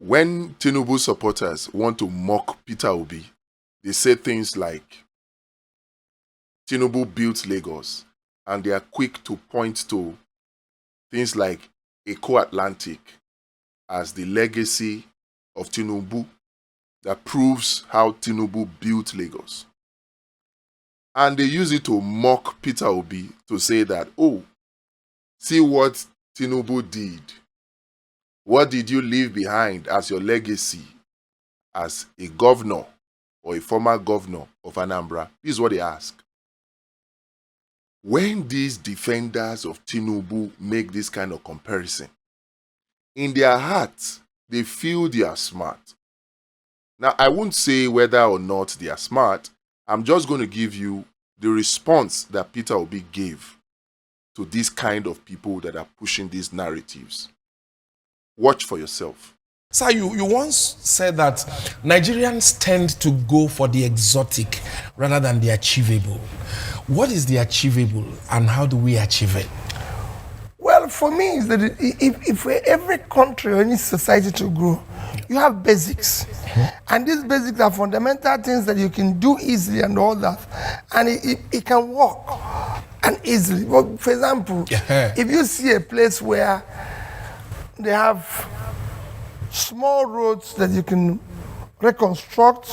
When Tinubu supporters want to mock Peter Obi, they say things like Tinubu built Lagos, and they are quick to point to things like Eco Atlantic as the legacy of Tinubu that proves how Tinubu built Lagos. And they use it to mock Peter Obi to say that, oh, see what Tinubu did. What did you leave behind as your legacy as a governor or a former governor of Anambra? This is what they ask. When these defenders of Tinubu make this kind of comparison, in their hearts, they feel they are smart. Now, I won't say whether or not they are smart. I'm just going to give you the response that Peter Obi gave to this kind of people that are pushing these narratives. Watch for yourself. Sir, you once said that Nigerians tend to go for the exotic rather than the achievable. What is the achievable and how do we achieve it? Well, for me, is that if every country or any society to grow, you have basics. And these basics are fundamental things that you can do easily and all that. And it can work and easily. Well, for example, if you see a place where they have small roads that you can reconstruct,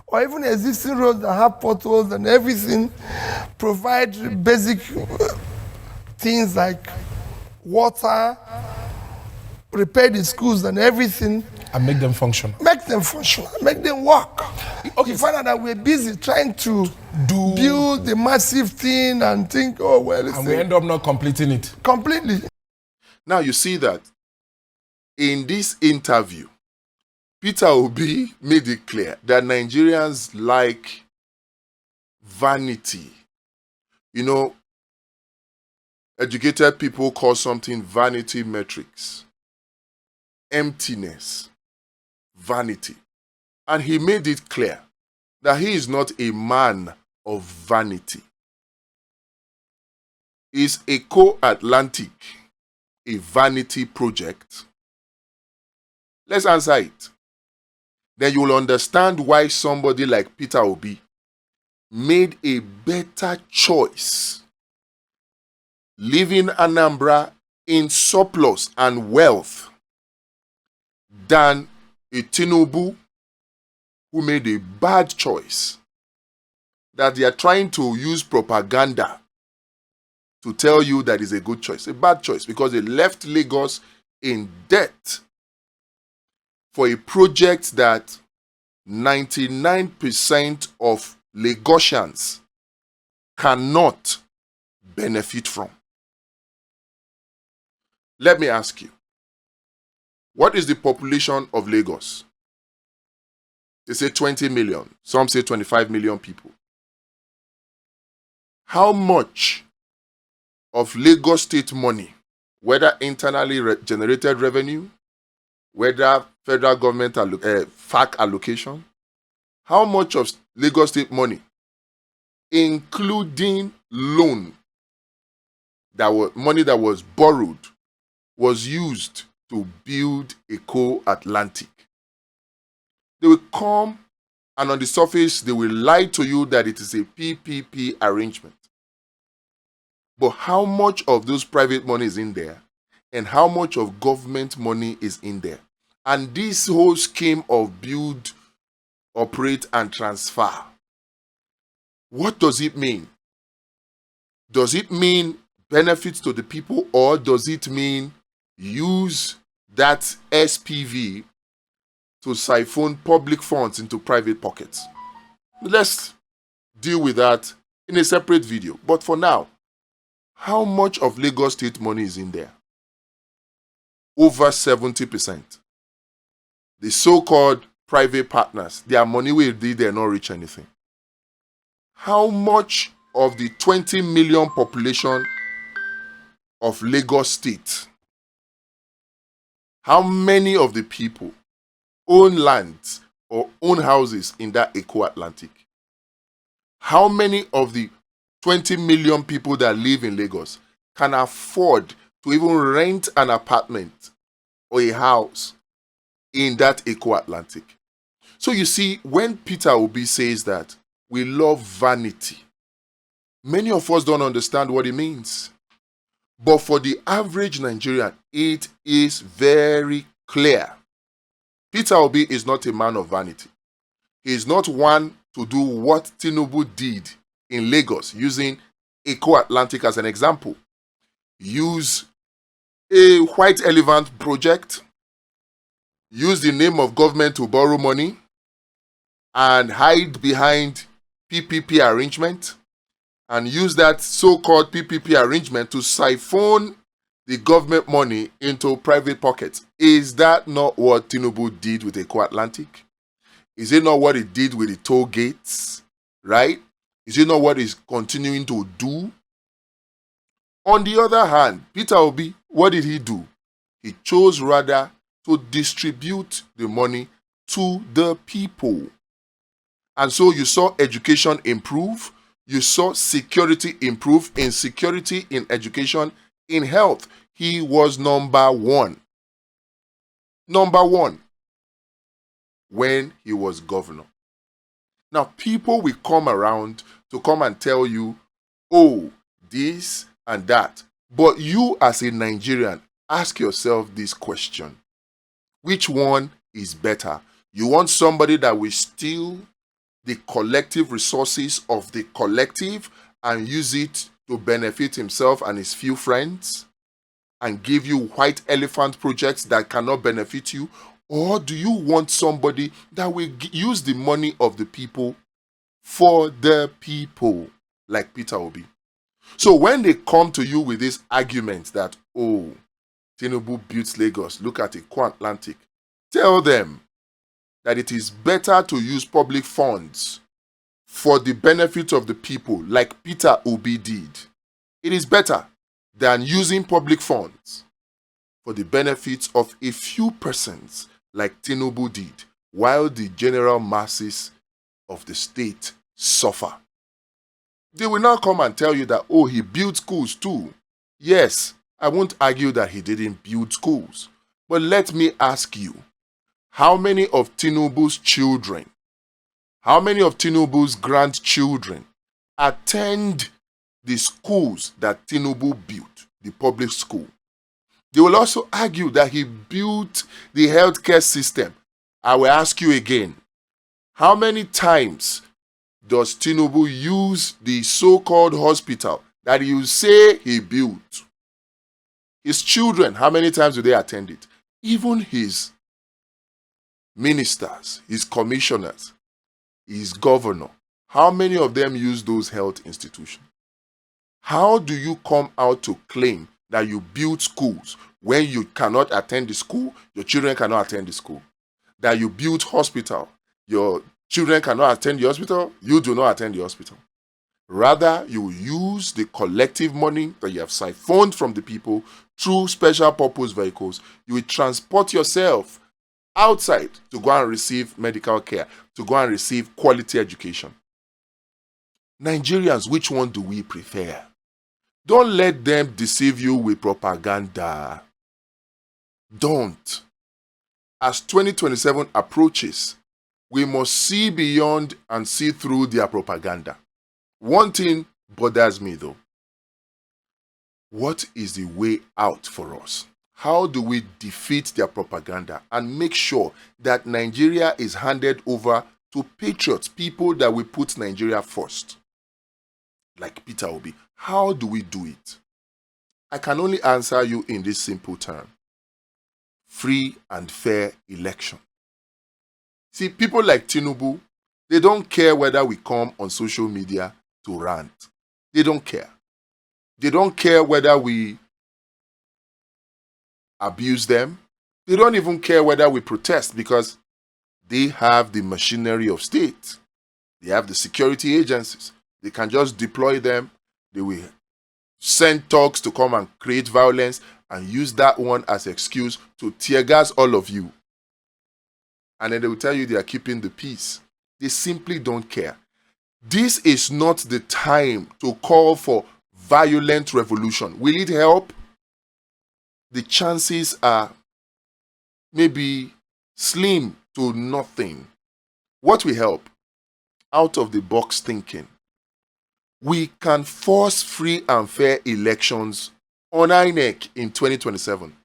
or even existing roads that have potholes and everything, provide basic things like water, repair the schools and everything. And make them function. Make them function, make them work. Okay, you find out that we're busy trying to build the massive thing and think, oh, well, it's... And we end up not completing it. Completely. Now you see that in this interview, Peter Obi made it clear that Nigerians like vanity. You know, educated people call something vanity metrics, emptiness, vanity. And he made it clear that he is not a man of vanity. Is Eco Atlantic a vanity project? Let's answer it. Then you will understand why somebody like Peter Obi made a better choice, leaving Anambra in surplus and wealth, than a Tinubu who made a bad choice, that they are trying to use propaganda to tell you that is a good choice. A bad choice because they left Lagos in debt for a project that 99% of Lagosians cannot benefit from. Let me ask you, what is the population of Lagos? They say 20 million. Some say 25 million people. How much of Lagos state money, whether internally generated revenue, whether federal government FAC allocation, how much of Lagos state money, including loan, money that was borrowed, was used to build Eco Atlantic? They will come and on the surface, they will lie to you that it is a PPP arrangement. But how much of those private money is in there? And how much of government money is in there? And this whole scheme of build, operate, and transfer, what does it mean? Does it mean benefits to the people, or does it mean use that SPV to siphon public funds into private pockets? Let's deal with that in a separate video. But for now, how much of Lagos state money is in there? Over 70%. The so-called private partners, their money will be there, not reach anything. How much of the 20 million population of Lagos state, how many of the people own lands or own houses in that Eco Atlantic? How many of the 20 million people that live in Lagos can afford to even rent an apartment or a house in that Eco-Atlantic. So you see, when Peter Obi says that we love vanity, many of us don't understand what it means. But for the average Nigerian, it is very clear. Peter Obi is not a man of vanity. He is not one to do what Tinubu did in Lagos, using Eco-Atlantic as an example. Use a white elephant project, use the name of government to borrow money, and hide behind PPP arrangement, and use that so-called PPP arrangement to siphon the government money into private pockets. Is that not what Tinubu did with Eco-Atlantic? Is it not what he did with the toll gates? Right? Is it not what he's continuing to do? On the other hand, Peter Obi, what did he do? He chose rather to distribute the money to the people. And so you saw education improve, you saw security improve, in security, in education, in health. He was number one. Number one when he was governor. Now, people will come around to come and tell you, oh, this and that. But you as a Nigerian, ask yourself this question. Which one is better? You want somebody that will steal the collective resources of the collective and use it to benefit himself and his few friends and give you white elephant projects that cannot benefit you? Or do you want somebody that will use the money of the people for the people, like Peter Obi? So when they come to you with this argument that, oh, Tinubu built Lagos, look at Eco-Atlantic, tell them that it is better to use public funds for the benefit of the people, like Peter Obi did. It is better than using public funds for the benefits of a few persons, like Tinubu did, while the general masses of the state suffer. They will now come and tell you that, oh, he built schools too. Yes, I won't argue that he didn't build schools. But let me ask you, how many of Tinubu's children, how many of Tinubu's grandchildren attend the schools that Tinubu built, the public school? They will also argue that he built the healthcare system. I will ask you again, how many times does Tinubu use the so-called hospital that you say he built? His children, how many times do they attend it? Even his ministers, his commissioners, his governor, how many of them use those health institutions? How do you come out to claim that you build schools when you cannot attend the school, your children cannot attend the school? That you build hospital, your children cannot attend the hospital, you do not attend the hospital. Rather, you use the collective money that you have siphoned from the people through special purpose vehicles. You will transport yourself outside to go and receive medical care, to go and receive quality education. Nigerians, which one do we prefer? Don't let them deceive you with propaganda. Don't. As 2027 approaches, we must see beyond and see through their propaganda. One thing bothers me though. What is the way out for us? How do we defeat their propaganda and make sure that Nigeria is handed over to patriots, people that will put Nigeria first? Like Peter Obi. How do we do it? I can only answer you in this simple term. Free and fair election. See, people like Tinubu, they don't care whether we come on social media to rant. They don't care. They don't care whether we abuse them. They don't even care whether we protest, because they have the machinery of state. They have the security agencies. They can just deploy them. They will send thugs to come and create violence and use that one as excuse to tear gas all of you. And then they will tell you they are keeping the peace. They simply don't care. This is not the time to call for violent revolution. Will it help? The chances are maybe slim to nothing. What will help? Out of the box thinking. We can force free and fair elections on INEC in 2027.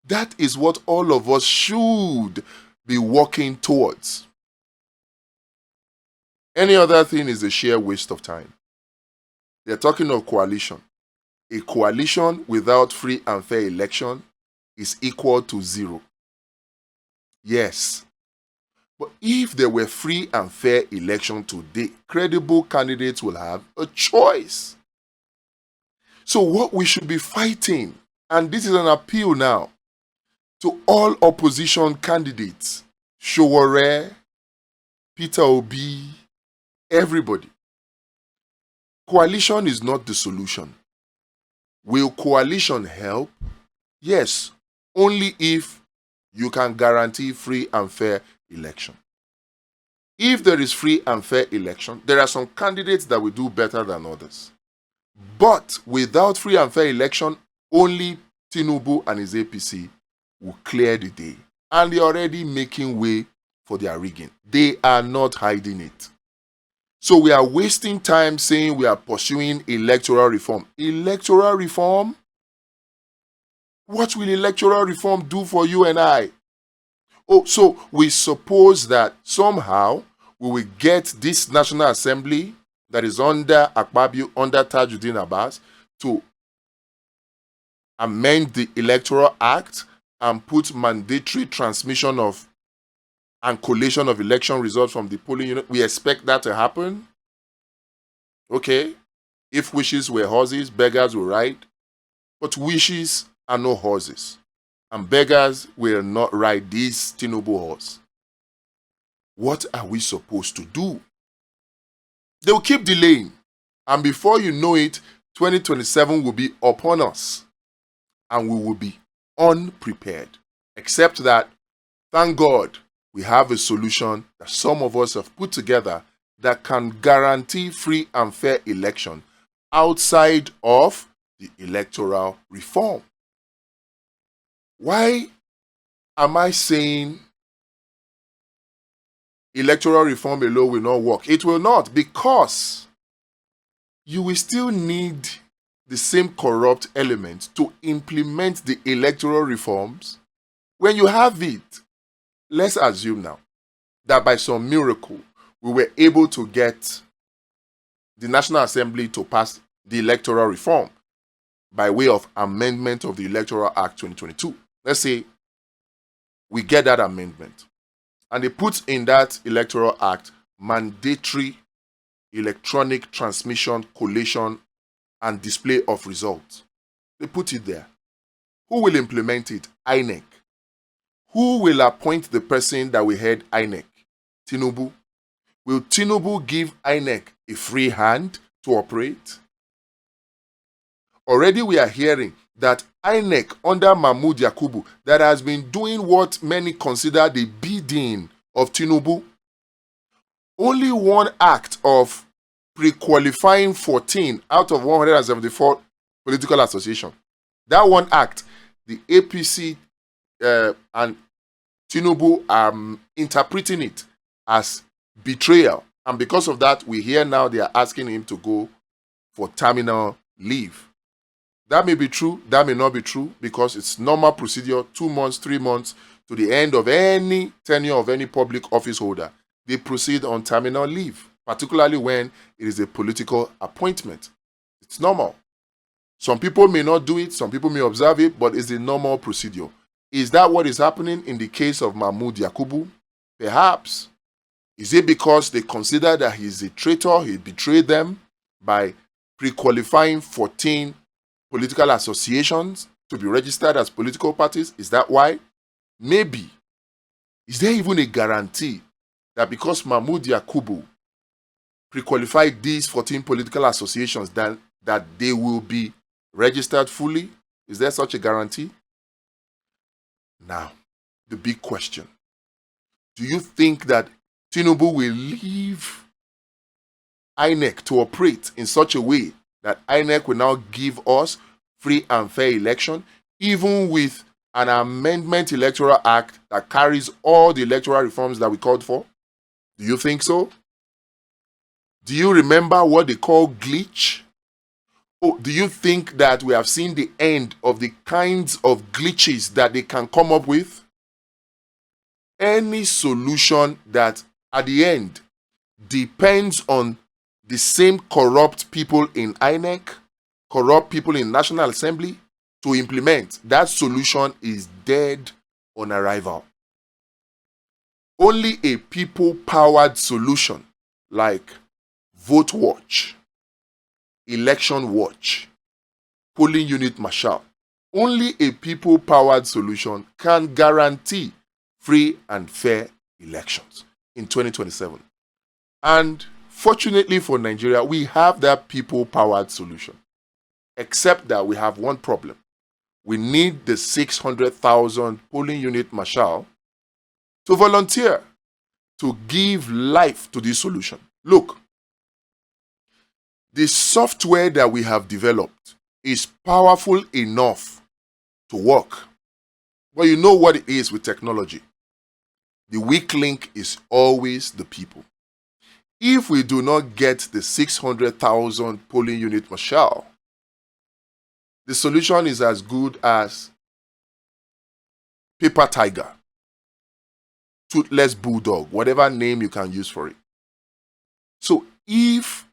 That is what all of us should be working towards. Any other thing is a sheer waste of time. They're talking of coalition. A coalition without free and fair election is equal to zero. Yes. But if there were free and fair election today, credible candidates will have a choice. So what we should be fighting, and this is an appeal now to all opposition candidates, Sowore, Peter Obi, everybody. Coalition is not the solution. Will coalition help? Yes, only if you can guarantee free and fair election. If there is free and fair election, there are some candidates that will do better than others. But without free and fair election, only Tinubu and his APC will clear the day. And they're already making way for their rigging. They are not hiding it. So we are wasting time saying we are pursuing electoral reform. Electoral reform? What will electoral reform do for you and I? Oh, so we suppose that somehow we will get this National Assembly that is under Akpabio, under Tajuddin Abbas, to amend the Electoral Act and put mandatory transmission of and collation of election results from the polling unit. We expect that to happen. Okay. If wishes were horses, beggars will ride. But wishes are no horses. And beggars will not ride this Tinubu horse. What are we supposed to do? They will keep delaying. And before you know it, 2027 will be upon us. And we will be unprepared. Except that, thank God, we have a solution that some of us have put together that can guarantee free and fair election outside of the electoral reform. Why am I saying electoral reform alone will not work? It will not, because you will still need the same corrupt elements to implement the electoral reforms. When you have it, let's assume now that by some miracle we were able to get the National Assembly to pass the electoral reform by way of amendment of the Electoral Act 2022. Let's say we get that amendment and they put in that Electoral Act mandatory electronic transmission, collation, and display of results. They put it there. Who will implement it? INEC. Who will appoint the person that will head INEC? Tinubu. Will Tinubu give INEC a free hand to operate? Already we are hearing that INEC under Mahmood Yakubu, that has been doing what many consider the bidding of Tinubu. Only one act of pre-qualifying 14 out of 174 political associations. That one act, the APC and Tinubu are interpreting it as betrayal. And because of that, we hear now they are asking him to go for terminal leave. That may be true, that may not be true, because it's normal procedure, 2 months, 3 months to the end of any tenure of any public office holder. They proceed on terminal leave, particularly when it is a political appointment. It's normal. Some people may not do it, some people may observe it, but it's a normal procedure. Is that what is happening in the case of Mahmood Yakubu? Perhaps. Is it because they consider that he's a traitor, he betrayed them by pre-qualifying 14 political associations to be registered as political parties? Is that why? Maybe. Is there even a guarantee that because Mahmood Yakubu pre-qualified these 14 political associations that they will be registered fully? Is there such a guarantee? Now, the big question. Do you think that Tinubu will leave INEC to operate in such a way that INEC will now give us free and fair election, even with an amendment electoral act that carries all the electoral reforms that we called for? Do you think so? Do you remember what they call glitch? Oh, do you think that we have seen the end of the kinds of glitches that they can come up with? Any solution that at the end depends on the same corrupt people in INEC, corrupt people in National Assembly to implement, that solution is dead on arrival. Only a people-powered solution like Vote Watch, Election Watch, Polling Unit Marshal, only a people-powered solution can guarantee free and fair elections in 2027. And fortunately for Nigeria, we have that people-powered solution. Except that we have one problem. We need the 600,000 polling unit marshal to volunteer to give life to this solution. Look, the software that we have developed is powerful enough to work. But you know what it is with technology. The weak link is always the people. If we do not get the 600,000 polling unit marshal, the solution is as good as paper tiger, toothless bulldog, whatever name you can use for it. So if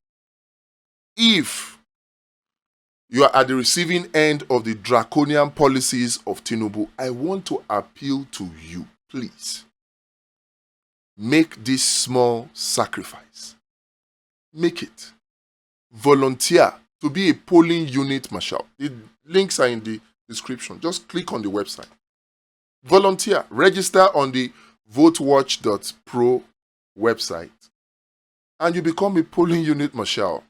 you are at the receiving end of the draconian policies of Tinubu, I want to appeal to you, please. Make this small sacrifice. Make it. Volunteer to be a polling unit marshal. The links are in the description. Just click on the website. Volunteer. Register on the votewatch.pro website. And you become a polling unit marshal.